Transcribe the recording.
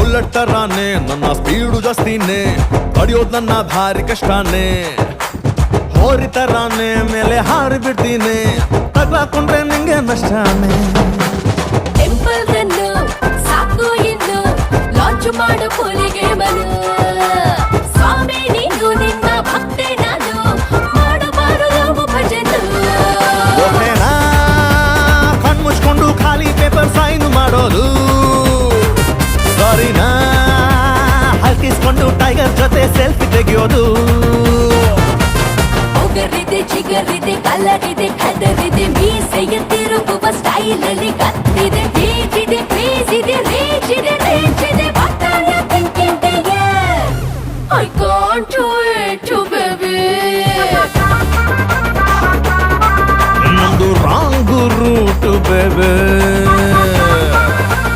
Bullet ತರಾನೆ ನನ್ನ speed ಜಾಸ್ತಿನೇ, ತಡಿಯೋದ್ ನನ್ನ ಭಾರಿ ಕಷ್ಟನೇ. ಹೋರಿ ತರಾನೆ ಮೇಲೆ ಹಾರಿ ಬಿಡ್ತೀನಿ, ತಗ್ಲಾಕೊಂಡ್ರೆ ನಿಂಗೆ ನಷ್ಟನೇ. ಟೆಂಪಲ್ ಗನ್ನು ಸಾಕು ಎಂದು ಲಾಂಚ್ ಮಾಡು ಪುಲಿಗೆ ಬಲು. ಸ್ವಾಮಿ ನೀನು ನಿನ್ನ ಭಕ್ತೆ ನಾನು, ಮಾಡಬಾರದು ಭಜನು. ಒಮ್ಮೆನಾ ಕಣ್ಮುಚ್ಕೊಂಡು ಖಾಲಿ ಪೇಪರ್ ಸೈನ್ ಮಾಡೋದು ಸಾರಿನಾ, ಹಲ್ಕಿಸ್ಕೊಂಡು ಟೈಗರ್ ಜೊತೆ ಸೆಲ್ಫಿ ತೆಗೆಯೋದು. ಒಗರಿದೆ ಜಿಗರಿದೆ ಕಲರಿದೆ ಕದರಿದೆ, ಮೀಸೆಯ ತಿರುಗುವ ಸ್ಟೈಲಲ್ಲಿ ಕತ್ತಿದೆ.